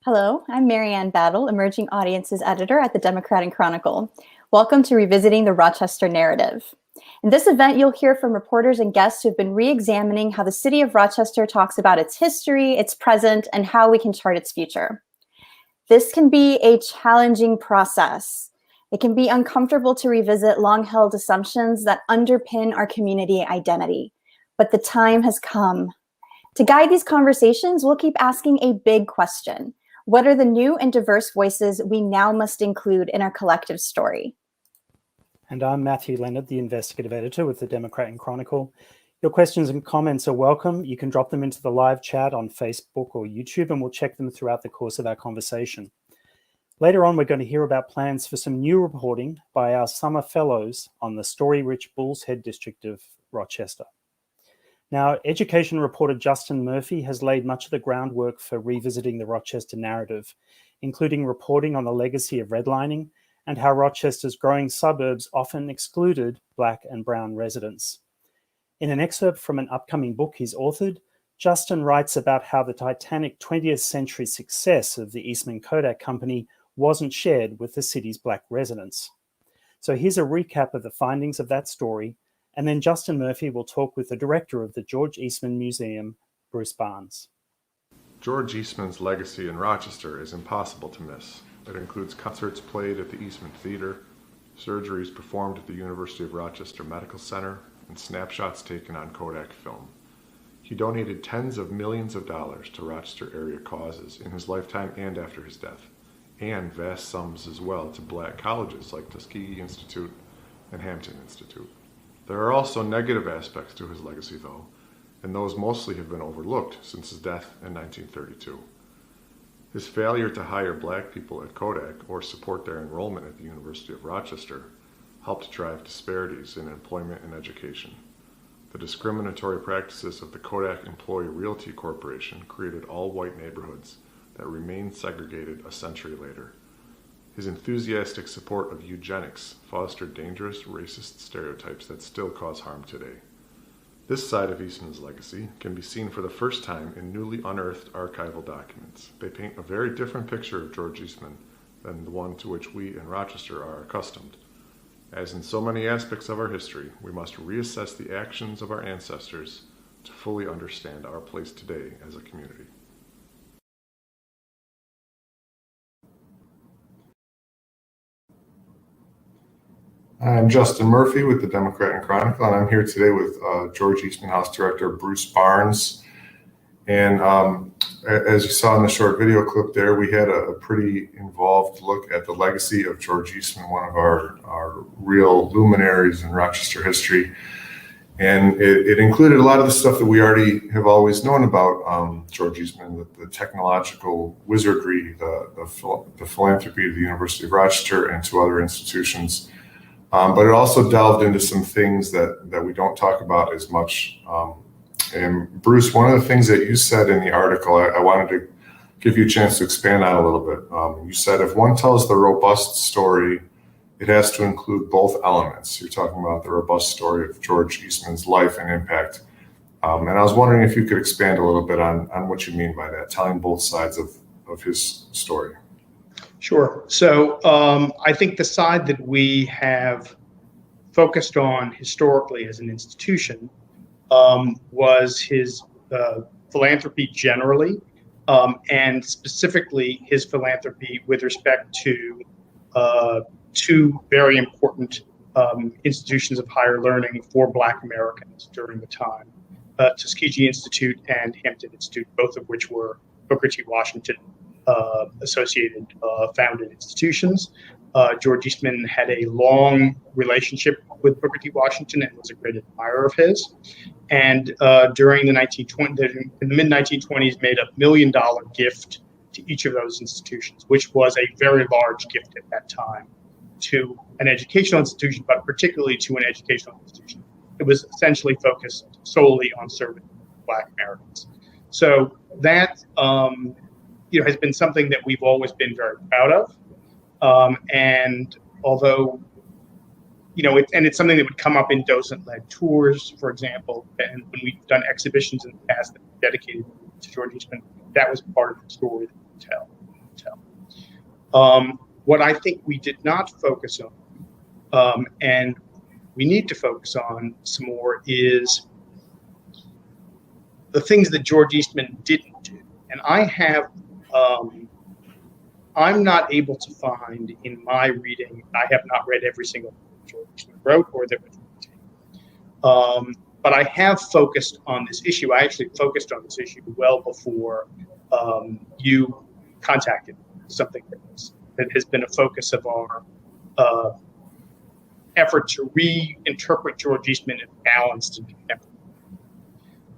Hello, I'm Marianne Battle, Emerging Audiences Editor at the Democratic Chronicle. Welcome to Revisiting the Rochester Narrative. In this event, you'll hear from reporters and guests who have been re-examining how the city of Rochester talks about its history, its present, and how we can chart its future. This can be a challenging process. It can be uncomfortable to revisit long-held assumptions that underpin our community identity, but the time has come. To guide these conversations, we'll keep asking a big question. What are the new and diverse voices we now must include in our collective story? And I'm Matthew Leonard, the investigative editor with the Democratic Chronicle. Your questions and comments are welcome. You can drop them into the live chat on Facebook or YouTube, and we'll check them throughout the course of our conversation. Later on, we're going to hear about plans for some new reporting by our summer fellows on the story-rich Bulls Head district of Rochester. Now, education reporter Justin Murphy has laid much of the groundwork for revisiting the Rochester narrative, including reporting on the legacy of redlining and how Rochester's growing suburbs often excluded Black and brown residents. In an excerpt from an upcoming book he's authored, Justin writes about how the titanic 20th century success of the Eastman Kodak Company wasn't shared with the city's Black residents. So here's a recap of the findings of that story, and then Justin Murphy will talk with the director of the George Eastman Museum, Bruce Barnes. George Eastman's legacy in Rochester is impossible to miss. It includes concerts played at the Eastman Theater, surgeries performed at the University of Rochester Medical Center, and snapshots taken on Kodak film. He donated tens of millions of dollars to Rochester area causes in his lifetime and after his death, and vast sums as well to Black colleges like Tuskegee Institute and Hampton Institute. There are also negative aspects to his legacy, though, and those mostly have been overlooked since his death in 1932. His failure to hire Black people at Kodak or support their enrollment at the University of Rochester helped drive disparities in employment and education. The discriminatory practices of the Kodak Employee Realty Corporation created all-white neighborhoods that remain segregated a century later. His enthusiastic support of eugenics fostered dangerous racist stereotypes that still cause harm today. This side of Eastman's legacy can be seen for the first time in newly unearthed archival documents. They paint a very different picture of George Eastman than the one to which we in Rochester are accustomed. As in so many aspects of our history, we must reassess the actions of our ancestors to fully understand our place today as a community. I'm Justin Murphy with the Democratic Chronicle, and I'm here today with George Eastman House Director Bruce Barnes. And as you saw in the short video clip there, we had a pretty involved look at the legacy of George Eastman, one of our real luminaries in Rochester history. And it included a lot of the stuff that we already have always known about George Eastman, the technological wizardry, the philanthropy of the University of Rochester and to other institutions. But it also delved into some things that we don't talk about as much. And Bruce, one of the things that you said in the article, I wanted to give you a chance to expand on a little bit. You said if one tells the robust story, it has to include both elements. You're talking about the robust story of George Eastman's life and impact. And I was wondering if you could expand a little bit on what you mean by that, telling both sides of his story. Sure. So I think the side that we have focused on historically as an institution was his philanthropy generally, and specifically his philanthropy with respect to two very important institutions of higher learning for Black Americans during the time, Tuskegee Institute and Hampton Institute, both of which were Booker T. Washington associated founded institutions. George Eastman had a long relationship with Booker T. Washington and was a great admirer of his. And during the mid-1920s, made a $1 million gift to each of those institutions, which was a very large gift at that time to an educational institution, but particularly to an educational institution. It was essentially focused solely on serving Black Americans. So that has been something that we've always been very proud of. And although, it's something that would come up in docent-led tours, for example, and when we've done exhibitions in the past that were dedicated to George Eastman, that was part of the story that we tell. What I think we did not focus on, and we need to focus on some more, is the things that George Eastman didn't do. And I'm not able to find in my reading, I have not read every single book George Eastman wrote or that was written. But I have focused on this issue. I actually focused on this issue well before you contacted me. Something that has been a focus of our effort to reinterpret George Eastman in balanced and contemporary.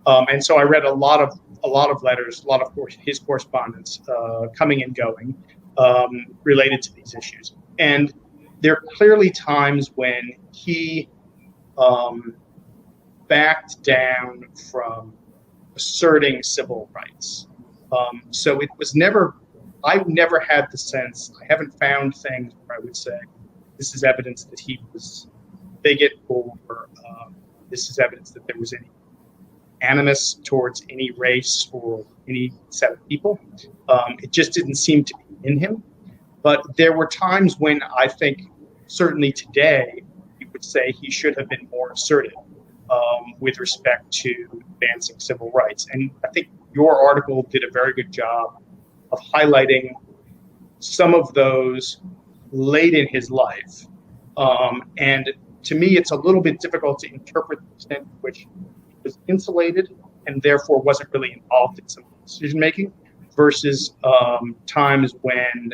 And so I read a lot of letters, a lot of his correspondence coming and going related to these issues. And there are clearly times when he backed down from asserting civil rights. So it was never, I've never had the sense, I haven't found things where I would say, this is evidence that he was bigot, or this is evidence that there was any animus towards any race or any set of people. It just didn't seem to be in him. But there were times when I think, certainly today, you would say he should have been more assertive with respect to advancing civil rights. And I think your article did a very good job of highlighting some of those late in his life. And to me, it's a little bit difficult to interpret the extent to which he was insulated and therefore wasn't really involved in some decision making versus times when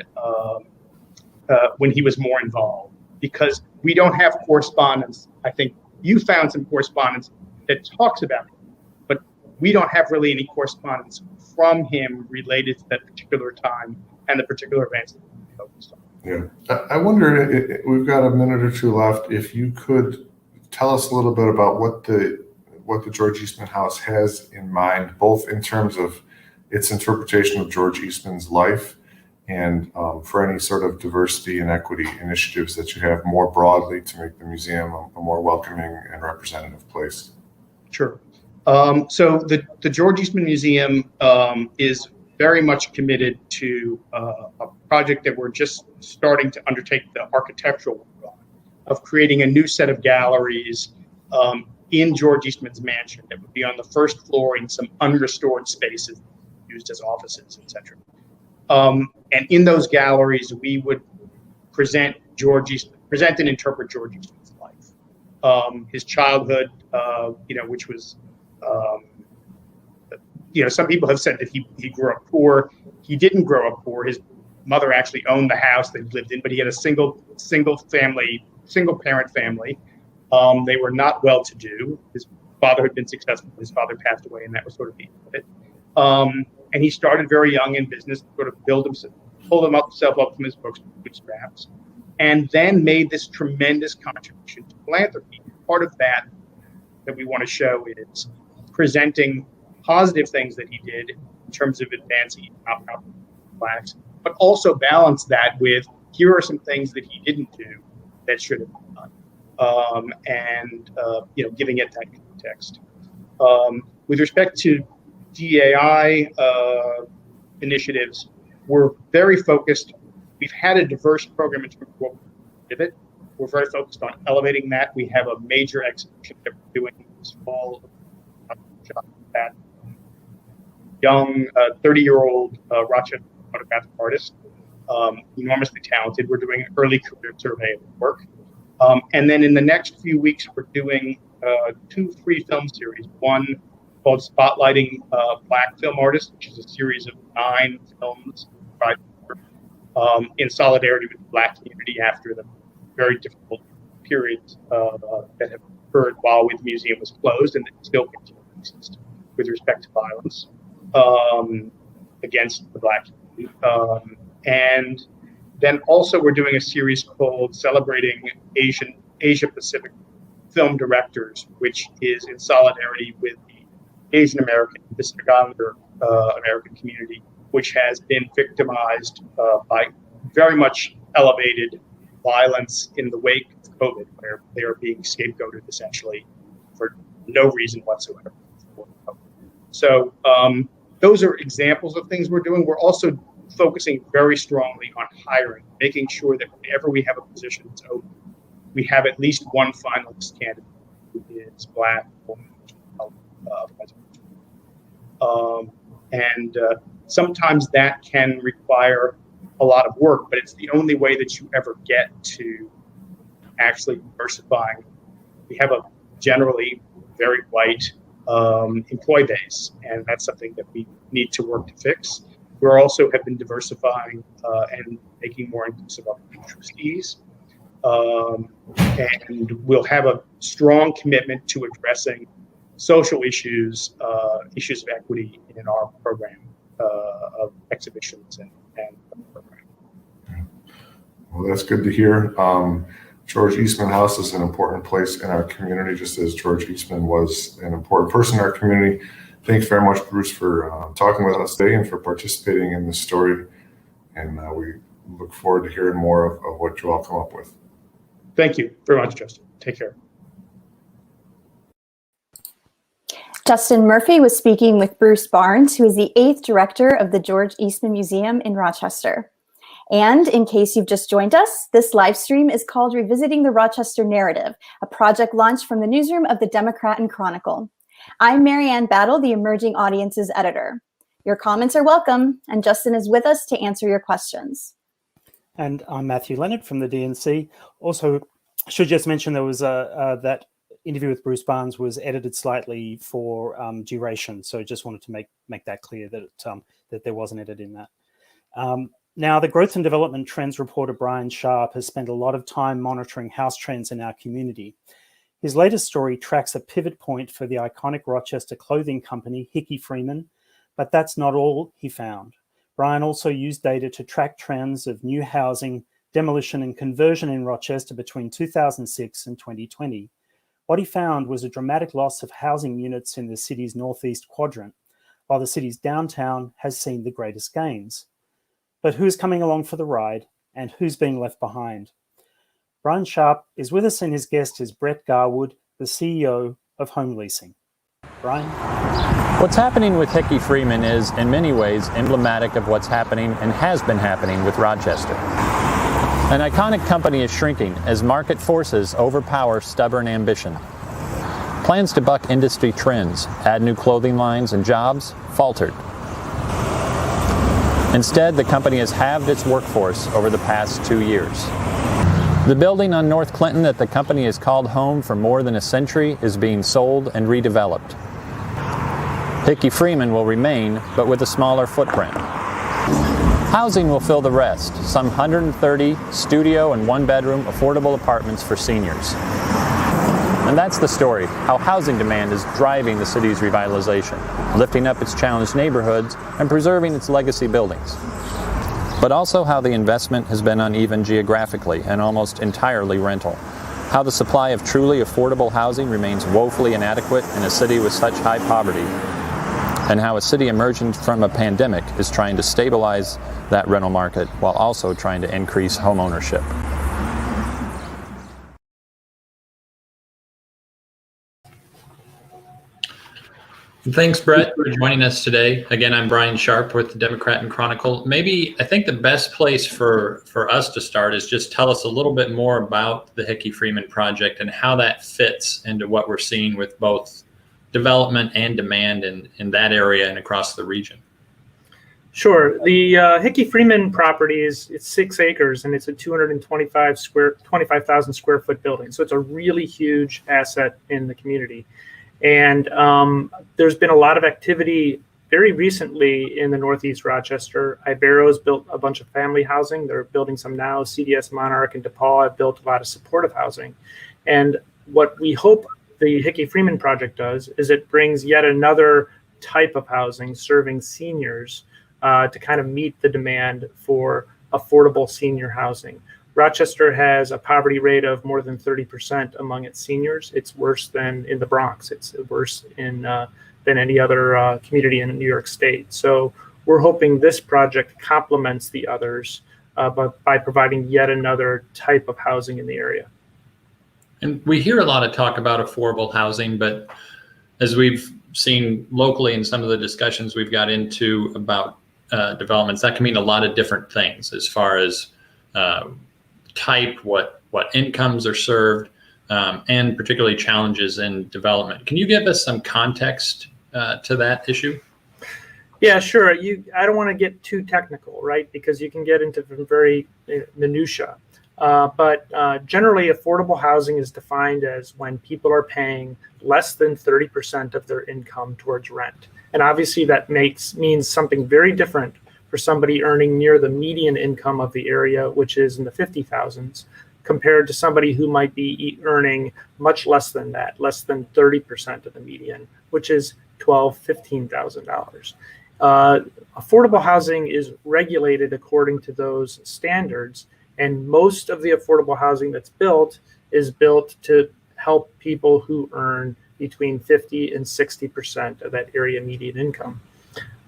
he was more involved. Because we don't have correspondence. I think you found some correspondence that talks about it, but we don't have really any correspondence from him related to that particular time and the particular events that we focused on. Yeah, I wonder, we've got a minute or two left, if you could tell us a little bit about what the George Eastman House has in mind, both in terms of its interpretation of George Eastman's life and for any sort of diversity and equity initiatives that you have more broadly to make the museum a more welcoming and representative place. Sure. So the George Eastman Museum is very much committed to a project that we're just starting to undertake the architectural work on, of creating a new set of galleries in George Eastman's mansion that would be on the first floor in some unrestored spaces used as offices, etc. And in those galleries, we would present and interpret George Eastman's life, his childhood, which was, some people have said that he grew up poor. He didn't grow up poor. His mother actually owned the house that he lived in, but he had a single parent family. They were not well-to-do. His father had been successful. His father passed away, and that was sort of the end of it. And he started very young in business, sort of pulled himself up from his bootstraps, and then made this tremendous contribution to philanthropy. Part of that we want to show is presenting positive things that he did in terms of advancing economic blacks, but also balance that with, here are some things that he didn't do that should have been done, and giving it that context. With respect to DEI initiatives, we're very focused. We've had a diverse program in terms of what we did it. We're very focused on elevating that. We have a major exhibition that we're doing this fall. That young 30-year-old Rochester photographic artist, enormously talented. We're doing an early career survey of his work. And then in the next few weeks, we're doing 2 free film series. One called Spotlighting Black Film Artists, which is a series of 9 films in solidarity with the Black community after the very difficult periods that have occurred while the museum was closed and that still continue to exist with respect to violence against the Black community. And then also we're doing a series called Celebrating Asia Pacific Film Directors, which is in solidarity with the Asian American, Pacific Islander American community, which has been victimized by very much elevated violence in the wake of COVID, where they are being scapegoated essentially for no reason whatsoever. So those are examples of things we're doing. We're also focusing very strongly on hiring, making sure that whenever we have a position that's open, we have at least one finalist candidate who is Black or and sometimes that can require a lot of work, but it's the only way that you ever get to actually diversifying. We have a generally very white employee base, and that's something that we need to work to fix. We also have been diversifying and making more inclusive of trustees. And we'll have a strong commitment to addressing social issues, issues of equity in our program of exhibitions and program. Well, that's good to hear. George Eastman House is an important place in our community, just as George Eastman was an important person in our community. Thanks very much, Bruce, for talking with us today and for participating in this story. And we look forward to hearing more of what you all come up with. Thank you very much, Justin. Take care. Justin Murphy was speaking with Bruce Barnes, who is the 8th director of the George Eastman Museum in Rochester. And in case you've just joined us, this live stream is called Revisiting the Rochester Narrative, a project launched from the newsroom of the Democrat and Chronicle. I'm Marianne Battle, the Emerging Audiences editor. Your comments are welcome, and Justin is with us to answer your questions. And I'm Matthew Leonard from the DNC. Also, I should just mention there was that interview with Bruce Barnes was edited slightly for duration, so just wanted to make that clear that that there was an edit in that. Now, the Growth and Development Trends reporter Brian Sharp has spent a lot of time monitoring house trends in our community. His latest story tracks a pivot point for the iconic Rochester clothing company, Hickey Freeman, but that's not all he found. Brian also used data to track trends of new housing, demolition and conversion in Rochester between 2006 and 2020. What he found was a dramatic loss of housing units in the city's northeast quadrant, while the city's downtown has seen the greatest gains. But who's coming along for the ride and who's being left behind? Brian Sharp is with us, and his guest is Brett Garwood, the CEO of Home Leasing. Brian? What's happening with Hickey Freeman is, in many ways, emblematic of what's happening and has been happening with Rochester. An iconic company is shrinking as market forces overpower stubborn ambition. Plans to buck industry trends, add new clothing lines and jobs, faltered. Instead, the company has halved its workforce over the past 2 years. The building on North Clinton that the company has called home for more than a century is being sold and redeveloped. Hickey Freeman will remain, but with a smaller footprint. Housing will fill the rest, some 130 studio and one-bedroom affordable apartments for seniors. And that's the story, how housing demand is driving the city's revitalization, lifting up its challenged neighborhoods and preserving its legacy buildings. But also how the investment has been uneven geographically and almost entirely rental. How the supply of truly affordable housing remains woefully inadequate in a city with such high poverty. And how a city emerging from a pandemic is trying to stabilize that rental market while also trying to increase home ownership. Thanks, Brett, for joining us today. Again, I'm Brian Sharp with the Democrat and Chronicle. Maybe I think the best place for us to start is just tell us a little bit more about the Hickey Freeman project and how that fits into what we're seeing with both development and demand in that area and across the region. Sure. The Hickey Freeman property it's 6 acres, and it's a 25,000 square foot building. So it's a really huge asset in the community. And there's been a lot of activity very recently in the Northeast Rochester. Ibero's built a bunch of family housing. They're building some now. CDS Monarch and DePaul have built a lot of supportive housing. And what we hope the Hickey Freeman project does is it brings yet another type of housing serving seniors to kind of meet the demand for affordable senior housing. Rochester has a poverty rate of more than 30% among its seniors. It's worse than in the Bronx. It's worse than any other community in New York State. So we're hoping this project complements the others by providing yet another type of housing in the area. And we hear a lot of talk about affordable housing, but as we've seen locally in some of the discussions we've got into about developments, that can mean a lot of different things as far as type, what incomes are served, and particularly challenges in development. Can you give us some context to that issue? Yeah, sure. I don't want to get too technical, right? Because you can get into very minutia. But generally, affordable housing is defined as when people are paying less than 30% of their income towards rent. And obviously, that means something very different for somebody earning near the median income of the area, which is in the 50,000s, compared to somebody who might be earning much less than that, less than 30% of the median, which is $12,000, $15,000. Affordable housing is regulated according to those standards, and most of the affordable housing that's built is built to help people who earn between 50 and 60% of that area median income.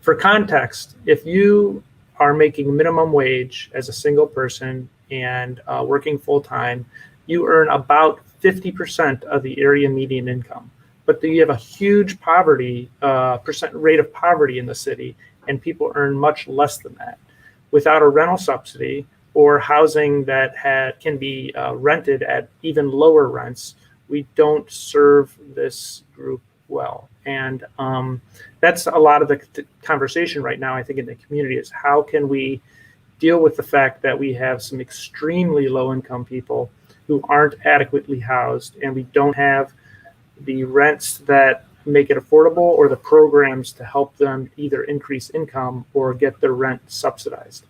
For context, if you are making minimum wage as a single person and working full-time, you earn about 50% of the area median income. But you have a huge poverty percent rate of poverty in the city, and people earn much less than that. Without a rental subsidy or housing that can be rented at even lower rents, we don't serve this group well. And that's a lot of the conversation right now, I think, in the community is how can we deal with the fact that we have some extremely low-income people who aren't adequately housed, and we don't have the rents that make it affordable or the programs to help them either increase income or get their rent subsidized.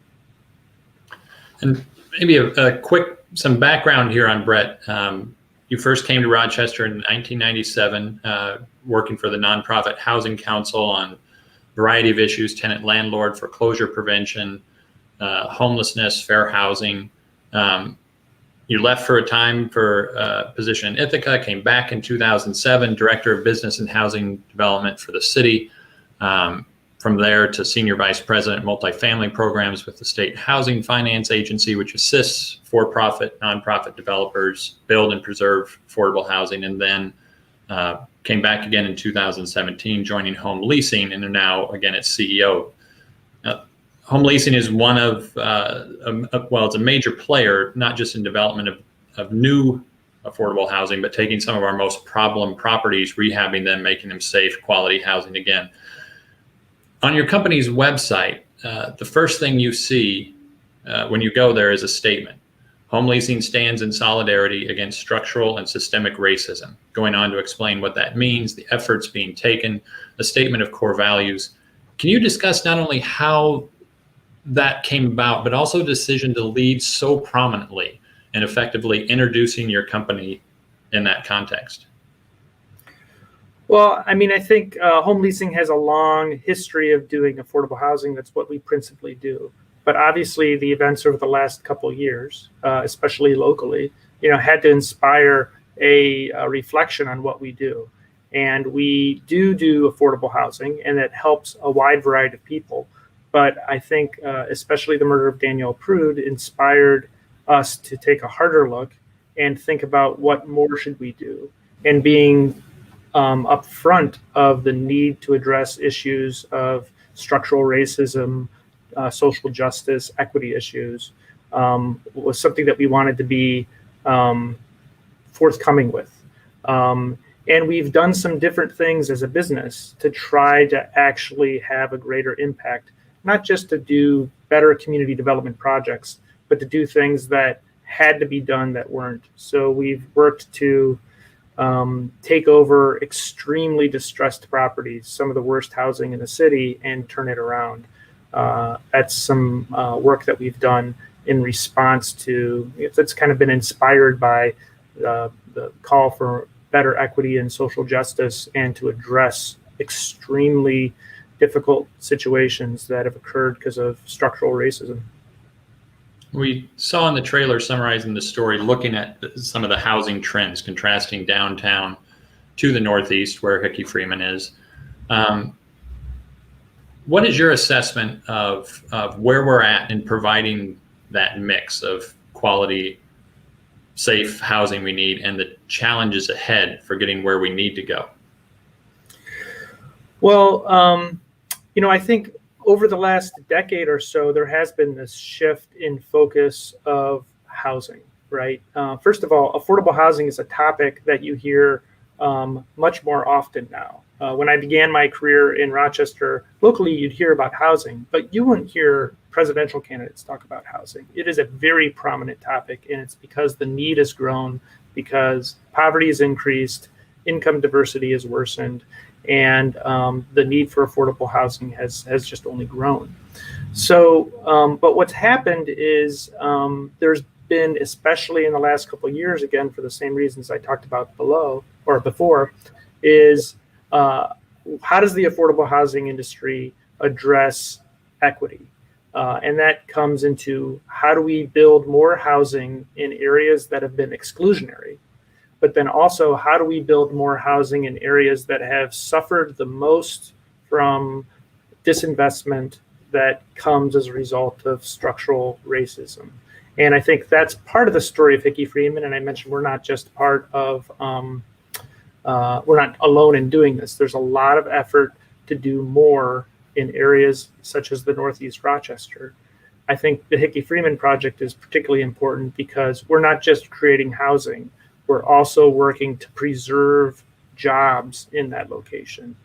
And maybe a quick, some background here on Brett. You first came to Rochester in 1997, working for the nonprofit Housing Council on a variety of issues, tenant landlord, foreclosure prevention, homelessness, fair housing. You left for a time for a position in Ithaca, came back in 2007, Director of Business and Housing Development for the city. From there to Senior Vice President, Multifamily Programs with the State Housing Finance Agency, which assists for-profit, nonprofit developers build and preserve affordable housing, and then came back again in 2017, joining Home Leasing, and are now again its CEO. Home Leasing is one of, it's a major player, not just in development of new affordable housing, but taking some of our most problem properties, rehabbing them, making them safe, quality housing again. On your company's website, the first thing you see when you go there is a statement. Home Leasing stands in solidarity against structural and systemic racism, going on to explain what that means, the efforts being taken, a statement of core values. Can you discuss not only how that came about, but also a decision to lead so prominently and effectively introducing your company in that context? Well, I mean, I think Home Leasing has a long history of doing affordable housing. That's what we principally do. But obviously, the events over the last couple of years, especially locally, had to inspire a reflection on what we do. And we do affordable housing, and it helps a wide variety of people. But I think especially the murder of Danielle Prude inspired us to take a harder look and think about what more should we do. And being upfront of the need to address issues of structural racism, social justice, equity issues, was something that we wanted to be forthcoming with. And we've done some different things as a business to try to actually have a greater impact, not just to do better community development projects, but to do things that had to be done that weren't. So we've worked to take over extremely distressed properties, some of the worst housing in the city, and turn it around. That's some work that we've done in response to, it's kind of been inspired by the call for better equity and social justice and to address extremely difficult situations that have occurred because of structural racism. We saw in the trailer summarizing the story, looking at some of the housing trends, contrasting downtown to the Northeast where Hickey Freeman is. What is your assessment of where we're at in providing that mix of quality, safe housing we need and the challenges ahead for getting where we need to go? Well, I think over the last decade or so, there has been this shift in focus of housing, right? First of all, affordable housing is a topic that you hear much more often now. When I began my career in Rochester, locally, you'd hear about housing, but you wouldn't hear presidential candidates talk about housing. It is a very prominent topic, and it's because the need has grown, because poverty has increased, income diversity has worsened, and the need for affordable housing has just only grown. So, but what's happened is there's been, especially in the last couple of years, again, for the same reasons I talked about below or before, is how does the affordable housing industry address equity? And that comes into how do we build more housing in areas that have been exclusionary? But then also, how do we build more housing in areas that have suffered the most from disinvestment that comes as a result of structural racism? And I think that's part of the story of Hickey Freeman. And I mentioned we're not just part of, we're not alone in doing this. There's a lot of effort to do more in areas such as the Northeast Rochester. I think the Hickey Freeman project is particularly important because we're not just creating housing, we're also working to preserve jobs in that location.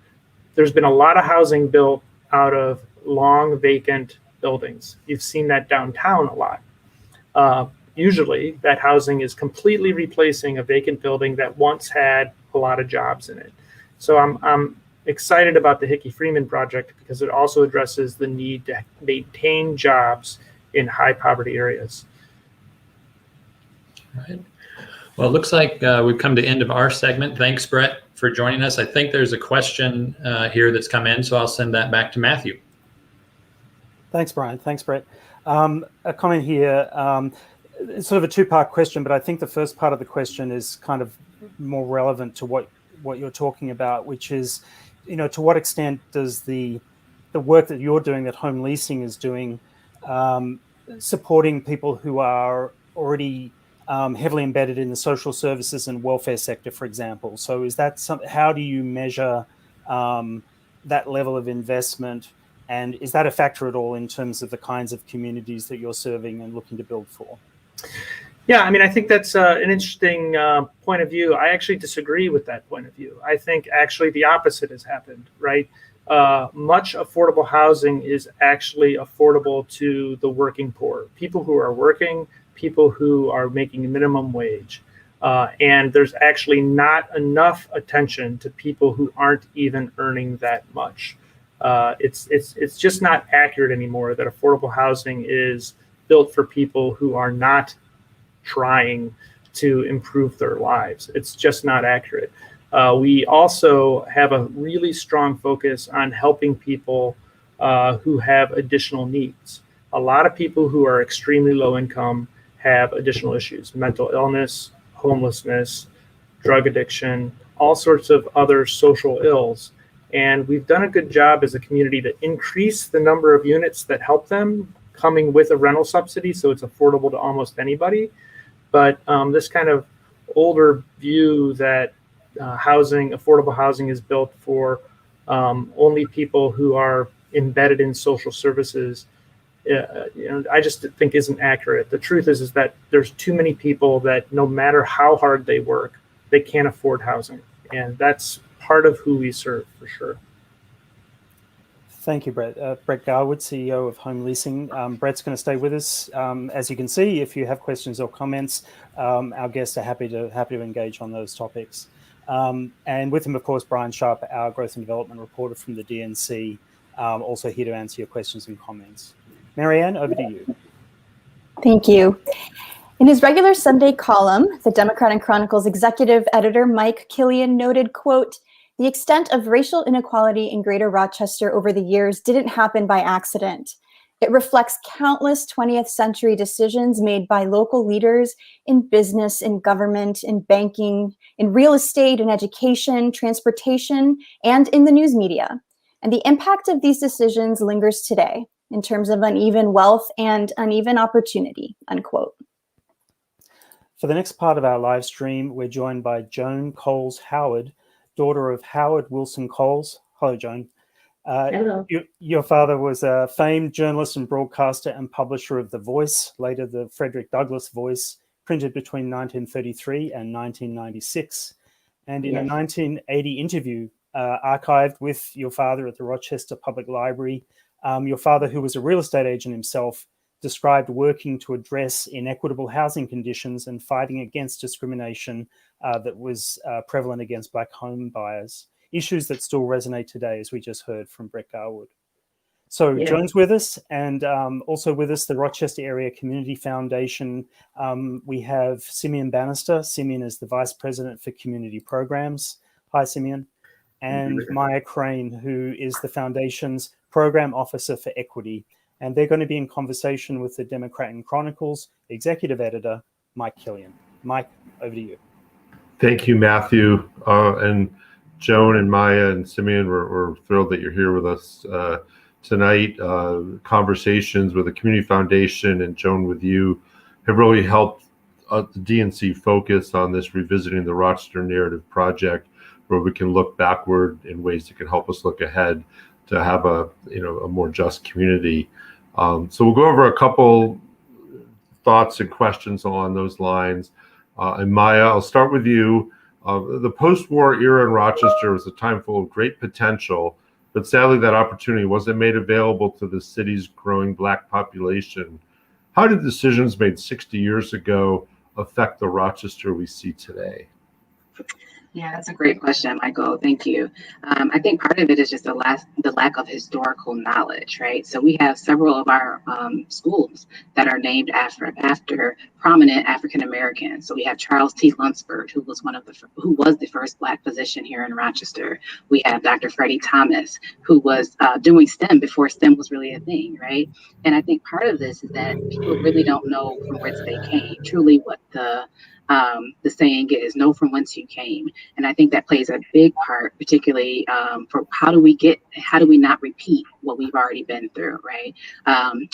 There's been a lot of housing built out of long vacant buildings. You've seen that downtown a lot. Usually that housing is completely replacing a vacant building that once had a lot of jobs in it. So I'm excited about the Hickey Freeman project because it also addresses the need to maintain jobs in high poverty areas. All right. Well, it looks like we've come to the end of our segment. Thanks, Brett, for joining us. I think there's a question here that's come in, so I'll send that back to Matthew. Thanks, Brian. Thanks, Brett. A comment here, it's sort of a two-part question, but I think the first part of the question is kind of more relevant to what you're talking about, which is, to what extent does the work that you're doing, that home leasing is doing, supporting people who are already heavily embedded in the social services and welfare sector, for example? So is that how do you measure that level of investment? And is that a factor at all in terms of the kinds of communities that you're serving and looking to build for? Yeah, I mean, I think that's an interesting point of view. I actually disagree with that point of view. I think actually the opposite has happened, right? Much affordable housing is actually affordable to the working poor, people who are working, people who are making minimum wage. And there's actually not enough attention to people who aren't even earning that much. It's just not accurate anymore that affordable housing is built for people who are not trying to improve their lives. It's just not accurate. We also have a really strong focus on helping people who have additional needs. A lot of people who are extremely low income have additional issues: mental illness, homelessness, drug addiction, all sorts of other social ills. And we've done a good job as a community to increase the number of units that help them, coming with a rental subsidy, so it's affordable to almost anybody. But this kind of older view that affordable housing is built for only people who are embedded in social services, I just think isn't accurate. The truth is that there's too many people that no matter how hard they work, they can't afford housing. And that's part of who we serve, for sure. Thank you, Brett. Brett Garwood, CEO of Home Leasing. Brett's going to stay with us. As you can see, if you have questions or comments, our guests are happy to engage on those topics. And with him, of course, Brian Sharp, our Growth and Development reporter from the DNC, also here to answer your questions and comments. Marianne, over to you. Thank you. In his regular Sunday column, the Democrat and Chronicle's executive editor, Mike Killian, noted, quote, "The extent of racial inequality in Greater Rochester over the years didn't happen by accident. It reflects countless 20th century decisions made by local leaders in business, in government, in banking, in real estate, in education, transportation, and in the news media. And the impact of these decisions lingers today in terms of uneven wealth and uneven opportunity," unquote. For the next part of our live stream, we're joined by Joan Coles Howard, daughter of Howard Wilson Coles. Hello, Joan. Hello. Your father was a famed journalist and broadcaster and publisher of The Voice, later the Frederick Douglass Voice, printed between 1933 and 1996. And in a 1980 interview archived with your father at the Rochester Public Library, your father, who was a real estate agent himself, described working to address inequitable housing conditions and fighting against discrimination that was prevalent against Black home buyers. Issues that still resonate today, as we just heard from Brett Garwood. So Joan's with us, and also with us, the Rochester Area Community Foundation. We have Simeon Bannister. Simeon is the Vice President for Community Programs. Hi, Simeon. And Maya Crane, who is the Foundation's Program Officer for Equity. And they're going to be in conversation with the Democrat and Chronicle's Executive Editor, Mike Killian. Mike, over to you. Thank you, Matthew. And Joan and Maya and Simeon, we're thrilled that you're here with us tonight. Conversations with the Community Foundation and Joan with you have really helped the DNC focus on this Revisiting the Rochester Narrative project, where we can look backward in ways that can help us look ahead to have a more just community. So we'll go over a couple thoughts and questions along those lines. And Maya, I'll start with you. The post-war era in Rochester was a time full of great potential, but sadly that opportunity wasn't made available to the city's growing Black population. How did decisions made 60 years ago affect the Rochester we see today? Yeah, that's a great question, Michael. Thank you. I think part of it is just the lack of historical knowledge, right? So we have several of our schools that are named after prominent African Americans. So we have Charles T. Lunsford, who was the first Black physician here in Rochester. We have Dr. Freddie Thomas, who was doing STEM before STEM was really a thing, right? And I think part of this is that people really don't know from whence they came. Truly, what the saying is, know from whence you came. And I think that plays a big part, particularly for how do we not repeat what we've already been through, right?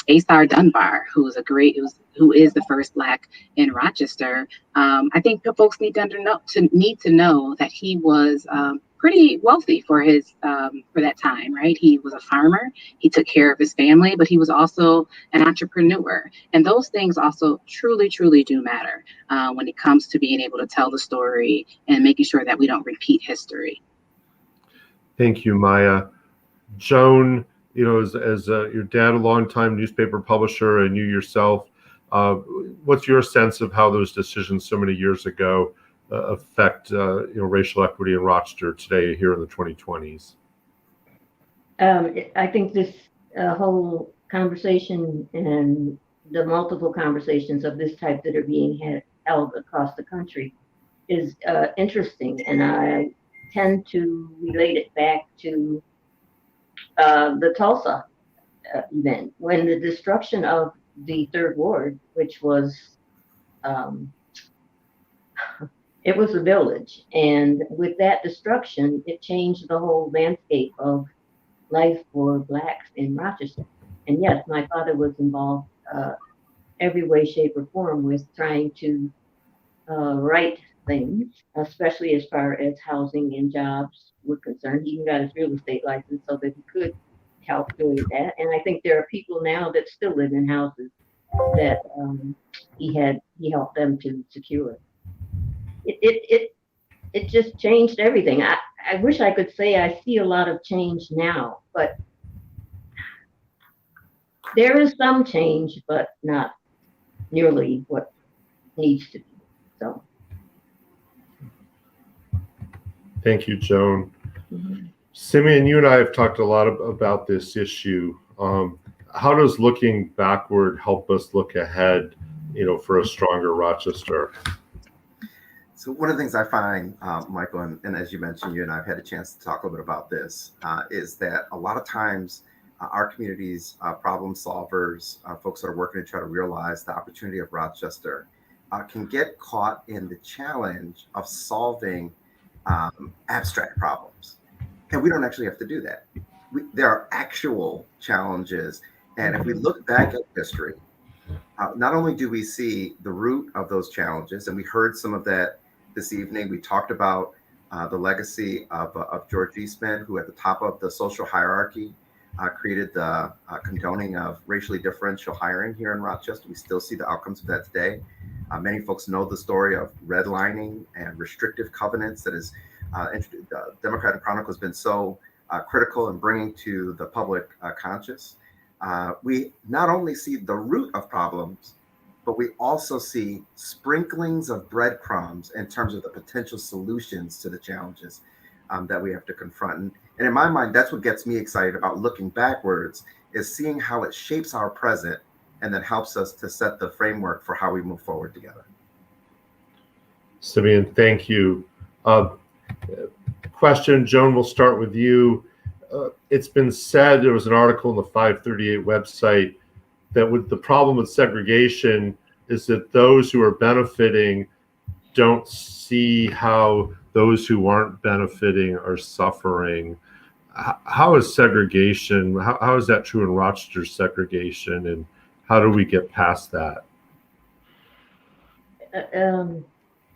Asar Dunbar, who is the first Black in Rochester. I think folks need to know that he was pretty wealthy for that time, right? He was a farmer. He took care of his family, but he was also an entrepreneur. And those things also truly, truly do matter when it comes to being able to tell the story and making sure that we don't repeat history. Thank you, Maya. Joan, as your dad, a longtime newspaper publisher, and you yourself, what's your sense of how those decisions so many years ago affect racial equity in Rochester today, here in the 2020s? I think this whole conversation and the multiple conversations of this type that are being held across the country is interesting, and I tend to relate it back to the Tulsa event, when the destruction of the Third Ward, which was it was a village, and with that destruction, it changed the whole landscape of life for Blacks in Rochester. And yes, my father was involved every way, shape, or form with trying to right things, especially as far as housing and jobs were concerned. He even got his real estate license so that he could help doing that. And I think there are people now that still live in houses that he helped them to secure. It just changed everything. I wish I could say I see a lot of change now, but there is some change, but not nearly what needs to be. So. Thank you, Joan. Mm-hmm. Simeon, you and I have talked a lot about this issue. How does looking backward help us look ahead, for a stronger Rochester? So one of the things I find, Michael, and as you mentioned, you and I have had a chance to talk a little bit about this, is that a lot of times our communities, problem solvers, folks that are working to try to realize the opportunity of Rochester, can get caught in the challenge of solving abstract problems. And we don't actually have to do that. There are actual challenges. And if we look back at history, not only do we see the root of those challenges, and we heard some of that this evening. We talked about the legacy of George Eastman, who at the top of the social hierarchy created the condoning of racially differential hiring here in Rochester. We still see the outcomes of that today. Many folks know the story of redlining and restrictive covenants that is the Democratic Chronicle has been so critical in bringing to the public conscious. We not only see the root of problems, but we also see sprinklings of breadcrumbs in terms of the potential solutions to the challenges that we have to confront. And in my mind, that's what gets me excited about looking backwards, is seeing how it shapes our present and then helps us to set the framework for how we move forward together. Simeon, thank you. Question, Joan, we'll start with you. It's been said, there was an article on the 538 website, that with the problem with segregation is that those who are benefiting don't see how those who aren't benefiting are suffering. How is segregation, how is that true in Rochester segregation, and how do we get past that?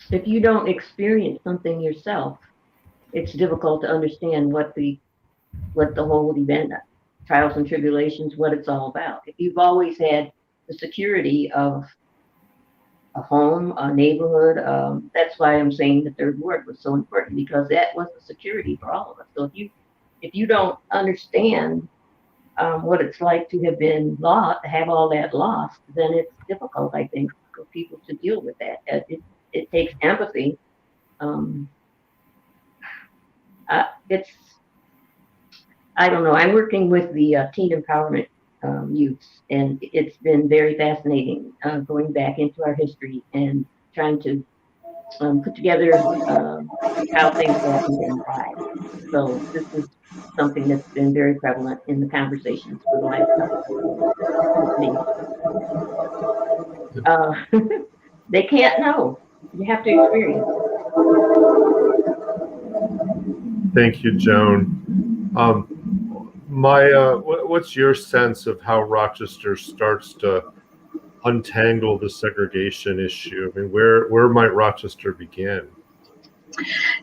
If you don't experience something yourself, it's difficult to understand what the whole event, trials and tribulations, what it's all about. If you've always had the security of a home, a neighborhood, that's why I'm saying the third ward was so important, because that was the security for all of us. So if you don't understand what it's like to have been lost, to have all that lost, then it's difficult, I think, for people to deal with that. It takes empathy. I don't know. I'm working with the teen empowerment youths, and it's been very fascinating going back into our history and trying to put together how things happened and why. So this is something that's been very prevalent in the conversations for the last couple of weeks. They can't know. You have to experience. Thank you, Joan. Maya, what's your sense of how Rochester starts to untangle the segregation issue? I mean, where might Rochester begin?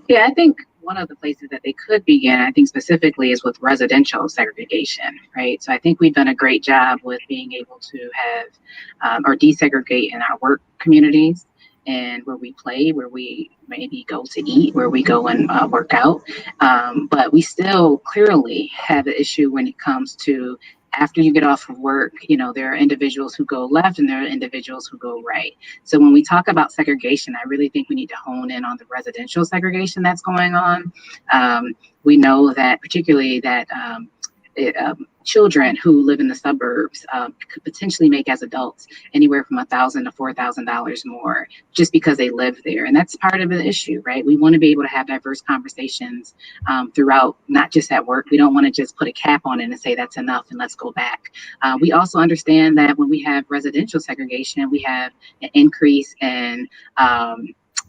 Yeah, I think one of the places that they could begin, I think specifically, is with residential segregation, right? So I think we've done a great job with being able to have or desegregate in our work communities, and where we play, where we maybe go to eat, where we go and work out. But we still clearly have an issue when it comes to after you get off of work, there are individuals who go left and there are individuals who go right. So when we talk about segregation, I really think we need to hone in on the residential segregation that's going on. We know that particularly that children who live in the suburbs could potentially make as adults anywhere from $1,000 to $4,000 more just because they live there. And that's part of the issue, right? We want to be able to have diverse conversations throughout, not just at work. We don't want to just put a cap on it and say that's enough and let's go back. We also understand that when we have residential segregation, we have an increase in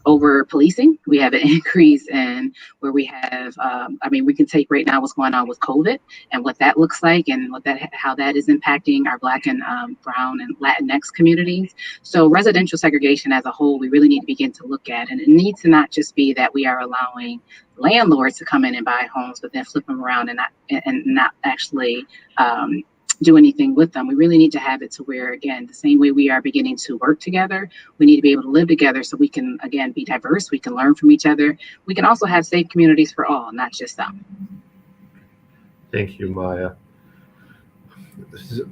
over policing. We have an increase in where we have, we can take right now what's going on with COVID and what that looks like and how that is impacting our Black and Brown and Latinx communities. So residential segregation as a whole, we really need to begin to look at, and it needs to not just be that we are allowing landlords to come in and buy homes, but then flip them around and not actually do anything with them. We really need to have it to where, again, the same way we are beginning to work together, we need to be able to live together so we can, again, be diverse. We can learn from each other. We can also have safe communities for all, not just some. Thank you, Maya.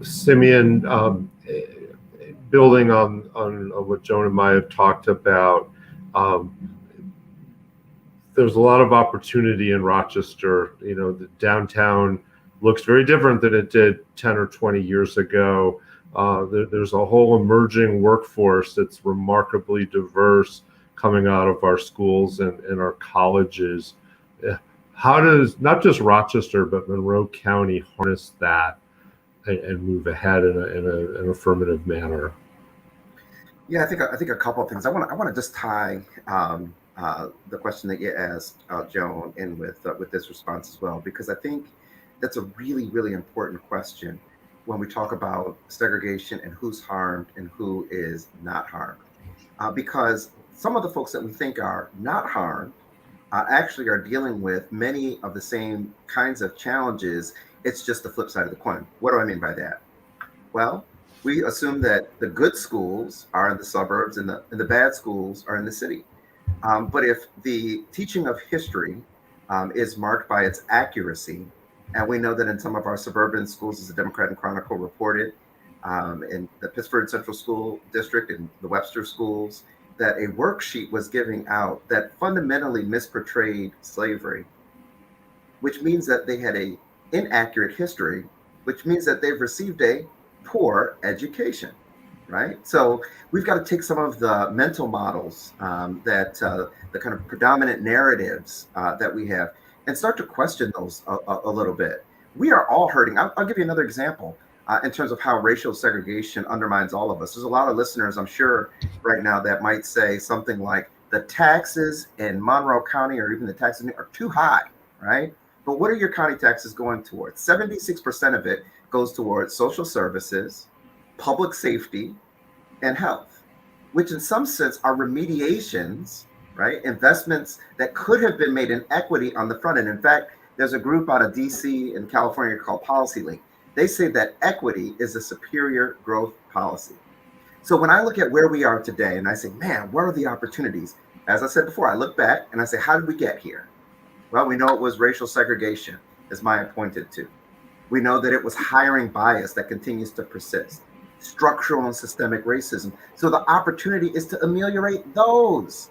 Simeon, building on what Joan and Maya have talked about, there's a lot of opportunity in Rochester. The downtown looks very different than it did 10 or 20 years ago. There's a whole emerging workforce that's remarkably diverse coming out of our schools and our colleges. How does not just Rochester, but Monroe County harness that and move ahead in an affirmative manner? Yeah, I think a couple of things. I want to just tie the question that you asked, Joan, in with this response as well, because I think that's a really, really important question when we talk about segregation and who's harmed and who is not harmed. Because some of the folks that we think are not harmed actually are dealing with many of the same kinds of challenges. It's just the flip side of the coin. What do I mean by that? Well, we assume that the good schools are in the suburbs and the bad schools are in the city. But if the teaching of history is marked by its accuracy, and we know that in some of our suburban schools, as the Democrat and Chronicle reported, in the Pittsburgh Central School District and the Webster schools, that a worksheet was giving out that fundamentally misportrayed slavery, which means that they had a inaccurate history, which means that they've received a poor education, right? So we've got to take some of the mental models the kind of predominant narratives that we have and start to question those a little bit. We are all hurting. I'll give you another example in terms of how racial segregation undermines all of us. There's a lot of listeners, I'm sure, right now that might say something like the taxes in Monroe County or even the taxes are too high, right? But what are your county taxes going towards? 76% of it goes towards social services, public safety, and health, which in some sense are remediations, right? Investments that could have been made in equity on the front end. In fact, there's a group out of DC and California called PolicyLink. They say that equity is a superior growth policy. So when I look at where we are today and I say, man, what are the opportunities? As I said before, I look back and I say, how did we get here? Well, we know it was racial segregation, as Maya pointed to. We know that it was hiring bias that continues to persist, structural and systemic racism. So the opportunity is to ameliorate those.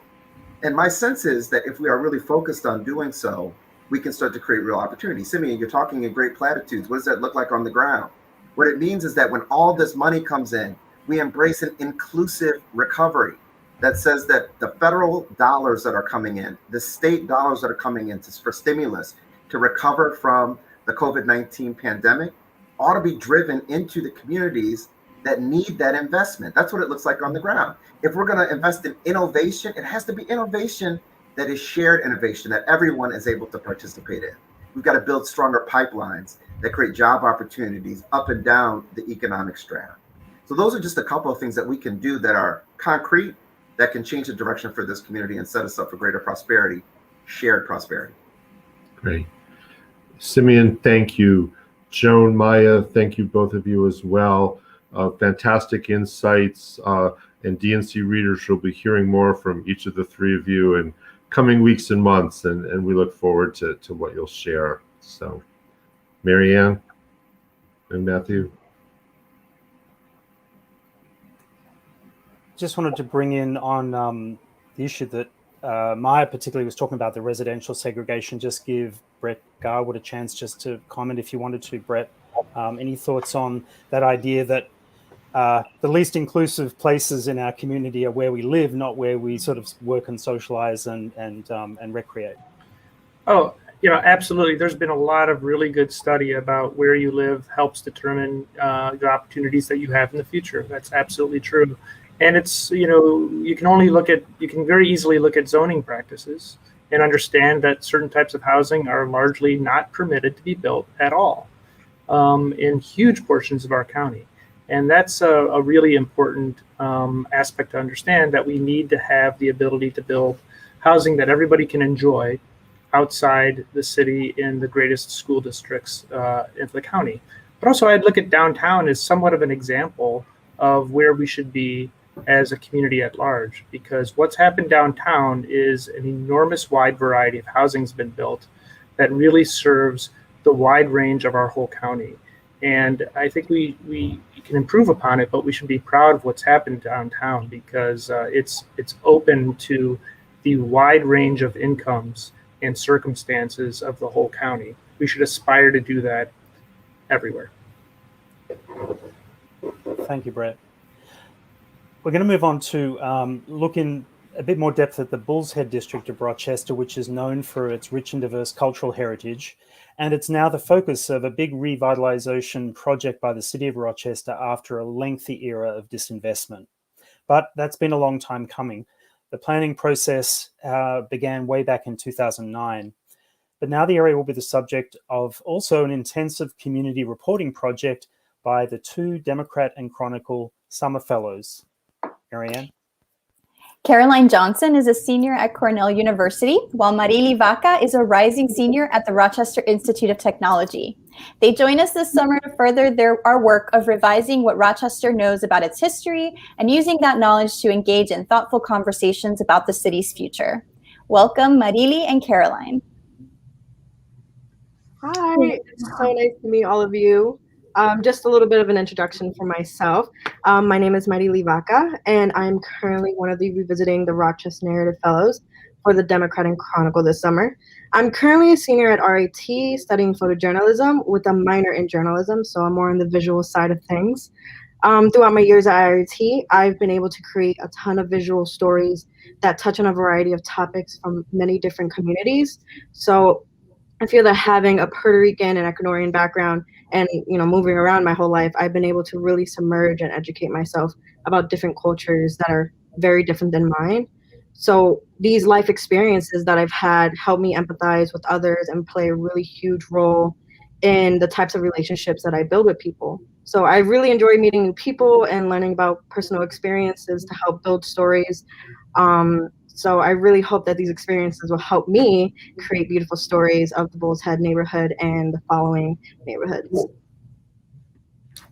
And my sense is that if we are really focused on doing so, we can start to create real opportunity. Simeon, you're talking in great platitudes. What does that look like on the ground? What it means is that when all this money comes in, we embrace an inclusive recovery that says that the federal dollars that are coming in, the state dollars that are coming in for stimulus to recover from the COVID-19 pandemic ought to be driven into the communities that need that investment. That's what it looks like on the ground. If we're going to invest in innovation, it has to be innovation that is shared innovation that everyone is able to participate in. We've got to build stronger pipelines that create job opportunities up and down the economic strata. So those are just a couple of things that we can do that are concrete, that can change the direction for this community and set us up for greater prosperity, shared prosperity. Great. Simeon, thank you. Joan, Maya, thank you, both of you as well. Fantastic insights, and DNC readers will be hearing more from each of the three of you in coming weeks and months, and we look forward to what you'll share. So, Marianne and Matthew. Just wanted to bring in on the issue that Maya particularly was talking about, the residential segregation. Just give Brett Garwood a chance just to comment if you wanted to, Brett. Any thoughts on that idea that the least inclusive places in our community are where we live, not where we sort of work and socialize and recreate? Oh, absolutely. There's been a lot of really good study about where you live helps determine the opportunities that you have in the future. That's absolutely true. And it's, you can very easily look at zoning practices and understand that certain types of housing are largely not permitted to be built at all in huge portions of our county. And that's a really important aspect to understand, that we need to have the ability to build housing that everybody can enjoy outside the city in the greatest school districts in the county. But also I'd look at downtown as somewhat of an example of where we should be as a community at large, because what's happened downtown is an enormous wide variety of housing's been built that really serves the wide range of our whole county. And I think we can improve upon it, but we should be proud of what's happened downtown, because it's open to the wide range of incomes and circumstances of the whole county. We should aspire to do that everywhere. Thank you, Brett. We're going to move on to look in a bit more depth at the Bull's Head district of Rochester, which is known for its rich and diverse cultural heritage. And it's now the focus of a big revitalization project by the city of Rochester after a lengthy era of disinvestment. But that's been a long time coming. The planning process began way back in 2009. But now the area will be the subject of also an intensive community reporting project by the two Democrat and Chronicle Summer Fellows. Marianne? Caroline Johnson is a senior at Cornell University, while Marily Vaca is a rising senior at the Rochester Institute of Technology. They join us this summer to further our work of revising what Rochester knows about its history and using that knowledge to engage in thoughtful conversations about the city's future. Welcome, Marily and Caroline. Hi, it's so nice to meet all of you. Just a little bit of an introduction for myself. My name is Marily Vaca, and I'm currently one of the Revisiting the Rochester Narrative Fellows for the Democratic Chronicle this summer. I'm currently a senior at RIT studying photojournalism with a minor in journalism, so I'm more on the visual side of things. Throughout my years at RIT, I've been able to create a ton of visual stories that touch on a variety of topics from many different communities. So I feel that having a Puerto Rican and Ecuadorian background and, moving around my whole life, I've been able to really submerge and educate myself about different cultures that are very different than mine. So these life experiences that I've had help me empathize with others and play a really huge role in the types of relationships that I build with people. So I really enjoy meeting new people and learning about personal experiences to help build stories. So I really hope that these experiences will help me create beautiful stories of the Bull's Head neighborhood and the following neighborhoods.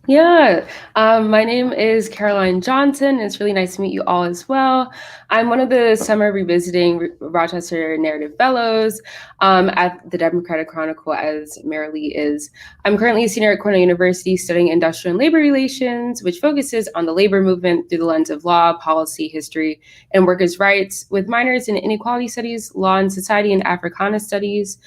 Yeah, my name is Caroline Johnson. It's really nice to meet you all as well. I'm one of the Summer Revisiting Rochester Narrative Fellows at the Democratic Chronicle, as Marily is. I'm currently a senior at Cornell University studying industrial and labor relations, which focuses on the labor movement through the lens of law, policy, history, and workers' rights, with minors in inequality studies, law and society, and Africana studies.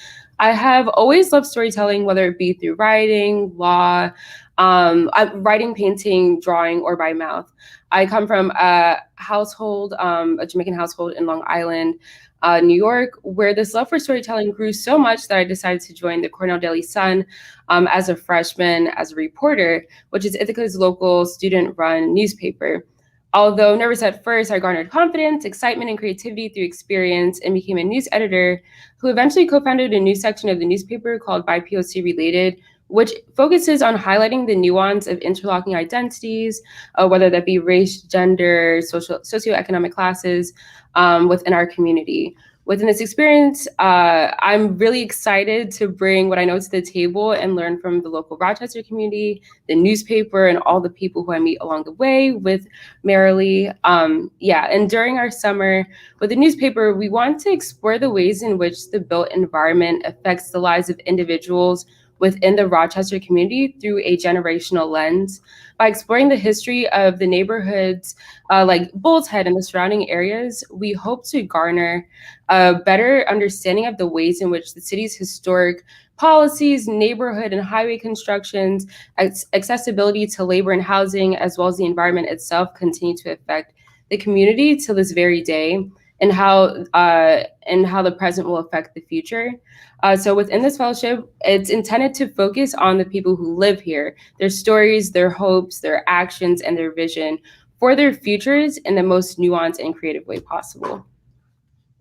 I have always loved storytelling, whether it be through writing, law, writing, painting, drawing, or by mouth. I come from a household, a Jamaican household in Long Island, New York, where this love for storytelling grew so much that I decided to join the Cornell Daily Sun as a freshman, as a reporter, which is Ithaca's local student-run newspaper. Although nervous at first, I garnered confidence, excitement, and creativity through experience and became a news editor who eventually co-founded a news section of the newspaper called BIPOC Related, which focuses on highlighting the nuance of interlocking identities, whether that be race, gender, socioeconomic classes within our community. Within this experience, I'm really excited to bring what I know to the table and learn from the local Rochester community, the newspaper, and all the people who I meet along the way with Marily. And during our summer with the newspaper, we want to explore the ways in which the built environment affects the lives of individuals within the Rochester community through a generational lens. By exploring the history of the neighborhoods like Bull's Head and the surrounding areas, we hope to garner a better understanding of the ways in which the city's historic policies, neighborhood and highway constructions, accessibility to labor and housing, as well as the environment itself, continue to affect the community till this very day, and how the present will affect the future. So within this fellowship, it's intended to focus on the people who live here, their stories, their hopes, their actions, and their vision for their futures in the most nuanced and creative way possible.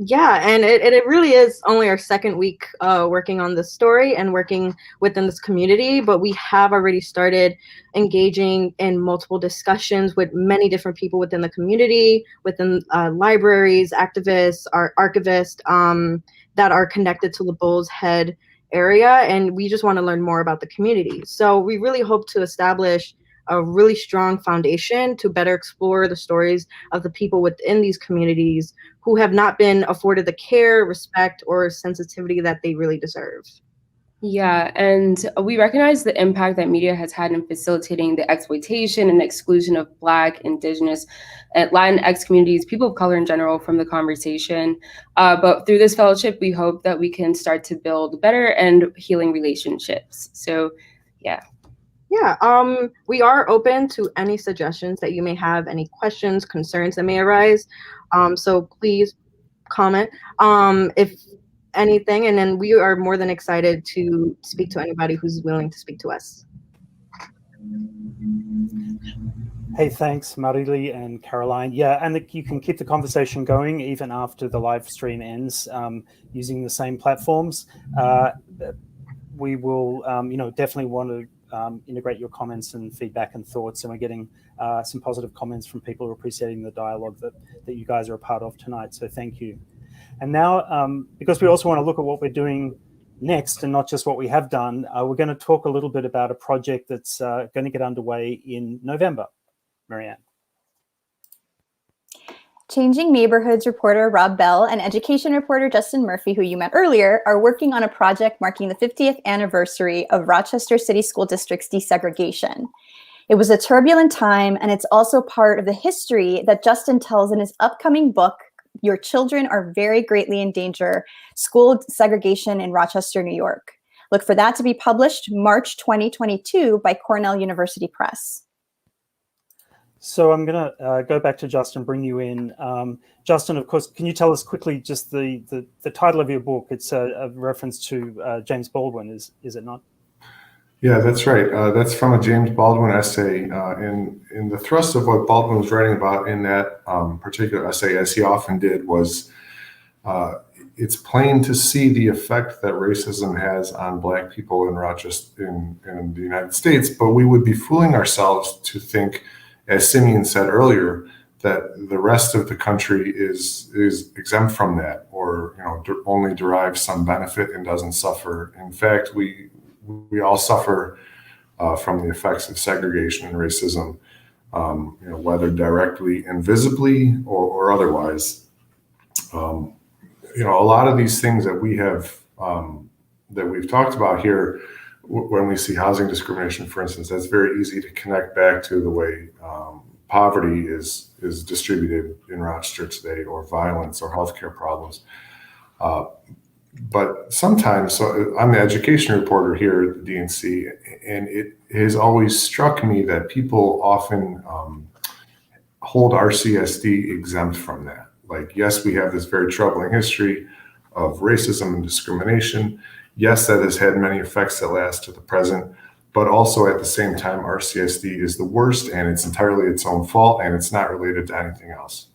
Yeah, and it really is only our second week working on this story and working within this community, but we have already started engaging in multiple discussions with many different people within the community, within libraries, activists, archivists that are connected to the Bull's Head area, and we just want to learn more about the community. So we really hope to establish a really strong foundation to better explore the stories of the people within these communities who have not been afforded the care, respect, or sensitivity that they really deserve. Yeah, and we recognize the impact that media has had in facilitating the exploitation and exclusion of Black, Indigenous, and Latinx communities, people of color in general, from the conversation. But through this fellowship, we hope that we can start to build better and healing relationships. So, yeah. Yeah, we are open to any suggestions that you may have, any questions, concerns that may arise. So please comment if anything, and then we are more than excited to speak to anybody who's willing to speak to us. Hey, thanks, Marily and Caroline. Yeah, and you can keep the conversation going even after the live stream ends using the same platforms. We will, definitely want to integrate your comments and feedback and thoughts. And we're getting some positive comments from people who are appreciating the dialogue that you guys are a part of tonight. So thank you. And now, because we also want to look at what we're doing next and not just what we have done, we're going to talk a little bit about a project that's going to get underway in November. Marianne. Changing Neighborhoods reporter Rob Bell and education reporter Justin Murphy, who you met earlier, are working on a project marking the 50th anniversary of Rochester City School District's desegregation. It was a turbulent time, and it's also part of the history that Justin tells in his upcoming book, Your Children Are Very Greatly in Danger, School Segregation in Rochester, New York. Look for that to be published March 2022 by Cornell University Press. So I'm going to go back to Justin, bring you in. Justin, of course, can you tell us quickly just the title of your book? It's a reference to James Baldwin, is it not? Yeah, that's right. That's from a James Baldwin essay. In the thrust of what Baldwin was writing about in that particular essay, as he often did, was it's plain to see the effect that racism has on Black people in Rochester, in the United States, but we would be fooling ourselves to think, as Simeon said earlier, that the rest of the country is exempt from that, or only derives some benefit and doesn't suffer. In fact, we all suffer from the effects of segregation and racism, whether directly and visibly or otherwise. A lot of these things that we have that we've talked about here, when we see housing discrimination, for instance, that's very easy to connect back to the way poverty is distributed in Rochester today, or violence or healthcare problems. But sometimes, so I'm the education reporter here at the DNC, and it has always struck me that people often hold RCSD exempt from that. Like, yes, we have this very troubling history of racism and discrimination. Yes, that has had many effects that last to the present, but also at the same time, RCSD is the worst, and it's entirely its own fault, and it's not related to anything else.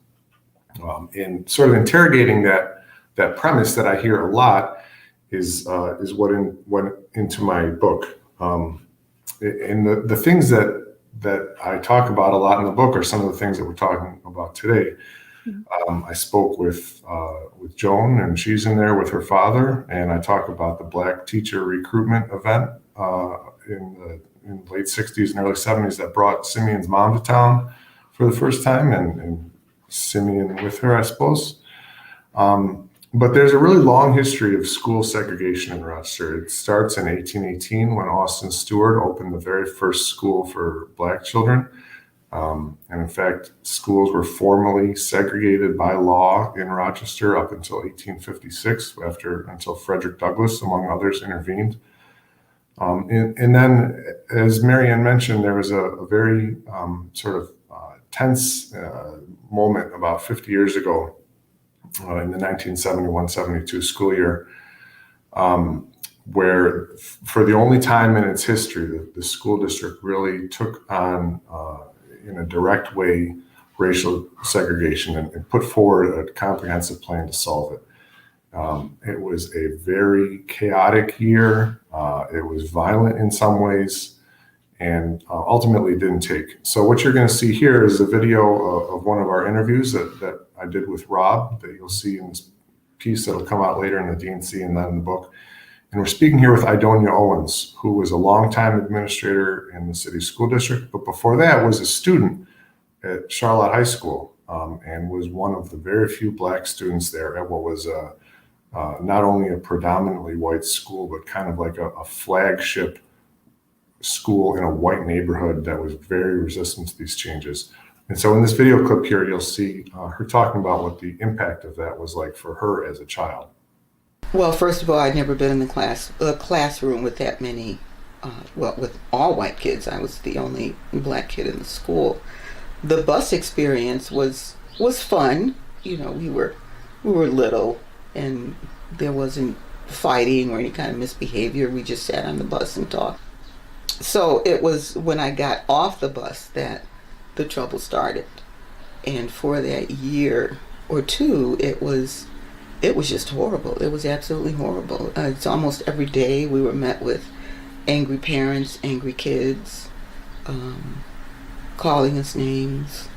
In sort of interrogating that premise that I hear a lot is what went into my book. And the things that I talk about a lot in the book are some of the things that we're talking about today. I spoke with Joan, and she's in there with her father, and I talk about the Black teacher recruitment event in the late 60s and early 70s that brought Simeon's mom to town for the first time, and Simeon with her, I suppose. But there's a really long history of school segregation in Rochester. It starts in 1818 when Austin Stewart opened the very first school for Black children. And in fact, schools were formally segregated by law in Rochester up until 1856, until Frederick Douglass, among others, intervened. And then, as Marianne mentioned, there was a very sort of tense moment about 50 years ago in the 1971-72 school year, where for the only time in its history, the school district really took on, in a direct way, racial segregation and put forward a comprehensive plan to solve it. It was a very chaotic year. It was violent in some ways, and ultimately didn't take. So what you're going to see here is a video of one of our interviews that I did with Rob, that you'll see in this piece that'll come out later in the DNC and then in the book. And we're speaking here with Idonia Owens, who was a longtime administrator in the city school district, but before that was a student at Charlotte High School, and was one of the very few Black students there at what was not only a predominantly white school, but kind of like a flagship school in a white neighborhood that was very resistant to these changes. And so in this video clip here, you'll see her talking about what the impact of that was like for her as a child. Well, first of all, I'd never been in a classroom with that many, with all white kids. I was the only Black kid in the school. The bus experience was fun. We were little, and there wasn't fighting or any kind of misbehavior. We just sat on the bus and talked. So it was when I got off the bus that the trouble started. And for that year or two, it was just horrible. It was absolutely horrible. It's almost every day we were met with angry parents, angry kids, calling us names.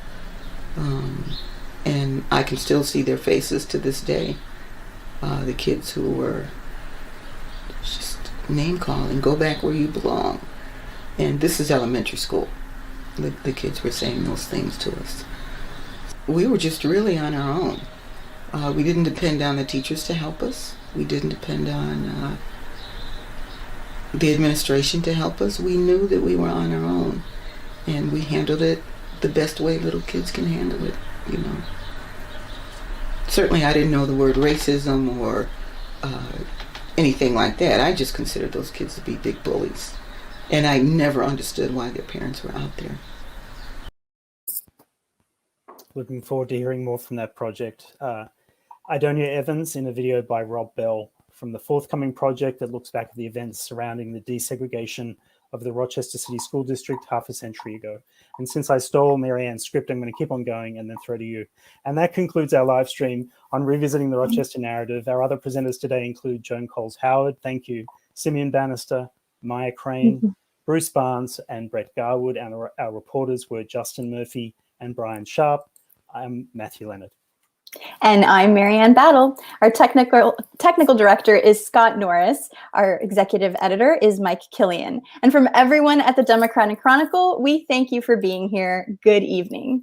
And I can still see their faces to this day. The kids who were just name calling, go back where you belong. And this is elementary school. The kids were saying those things to us. We were just really on our own. We didn't depend on the teachers to help us. We didn't depend on the administration to help us. We knew that we were on our own, and we handled it the best way little kids can handle it, you know. Certainly I didn't know the word racism or anything like that. I just considered those kids to be big bullies. And I never understood why their parents were out there. Looking forward to hearing more from that project. Idonia Evans in a video by Rob Bell from the forthcoming project that looks back at the events surrounding the desegregation of the Rochester City School District half a century ago. And since I stole Marianne's script, I'm going to keep on going and then throw to you. And that concludes our live stream on Revisiting the Rochester Narrative. Our other presenters today include Joan Coles-Howard, thank you, Simeon Bannister, Maya Crane, Bruce Barnes, and Brett Garwood. And our reporters were Justin Murphy and Brian Sharp. I'm Matthew Leonard. And I'm Marianne Battle. Our technical director is Scott Norris. Our executive editor is Mike Killian. And from everyone at the Democratic Chronicle, we thank you for being here. Good evening.